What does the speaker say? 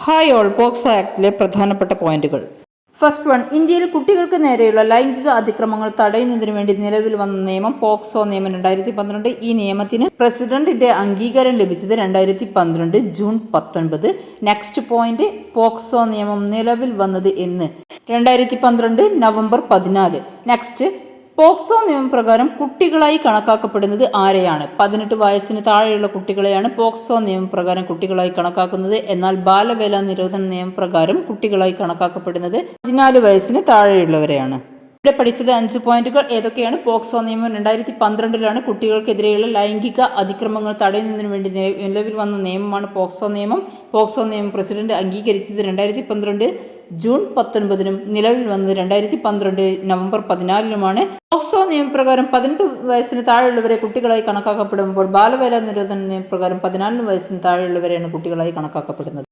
Hi all, POCSO ആക്ടിലെ പ്രധാനപ്പെട്ട പോയിന്റുകൾ. First one, ഇന്ത്യയിൽ കുട്ടികൾക്ക് നേരെയുള്ള ലൈംഗിക അതിക്രമങ്ങൾ തടയുന്നതിനു വേണ്ടി നിലവിൽ വന്ന നിയമം പോക്സോ നിയമം 2012. ഈ നിയമത്തിന് പ്രസിഡന്റിന്റെ അംഗീകാരം ലഭിച്ചത് 2012 ജൂൺ 19. നെക്സ്റ്റ് പോയിന്റ്, പോക്സോ നിയമം നിലവിൽ വന്നത് എന്ന് 2012 നവംബർ 14. നെക്സ്റ്റ്, പോക്സോ നിയമപ്രകാരം കുട്ടികളായി കണക്കാക്കപ്പെടുന്നത് ആരെയാണ്? 18 വയസ്സിന് താഴെയുള്ള കുട്ടികളെയാണ് പോക്സോ നിയമപ്രകാരം കുട്ടികളായി കണക്കാക്കുന്നത്. എന്നാൽ ബാലവേല നിരോധന നിയമപ്രകാരം കുട്ടികളായി കണക്കാക്കപ്പെടുന്നത് 14 വയസ്സിന് താഴെയുള്ളവരെയാണ്. ഇവിടെ പഠിച്ചത് 5 പോയിന്റുകൾ ഏതൊക്കെയാണ്? പോക്സോ നിയമം 2012 കുട്ടികൾക്കെതിരെയുള്ള ലൈംഗിക അതിക്രമങ്ങൾ തടയുന്നതിന് വേണ്ടി നിലവിൽ വന്ന നിയമമാണ് പോക്സോ നിയമം. പോക്സോ നിയമം പ്രസിഡന്റ് അംഗീകരിച്ചത് 2012 ജൂൺ 19 നിലവിൽ വന്നത് 2012 നവംബർ 14. പോക്സോ നിയമപ്രകാരം 18 വയസ്സിന് താഴെയുള്ളവരെ കുട്ടികളായി കണക്കാക്കപ്പെടുമ്പോൾ ബാലവേല നിരോധന നിയമപ്രകാരം 14 വയസ്സിന് താഴെയുള്ളവരെയാണ് കുട്ടികളായി കണക്കാക്കപ്പെടുന്നത്.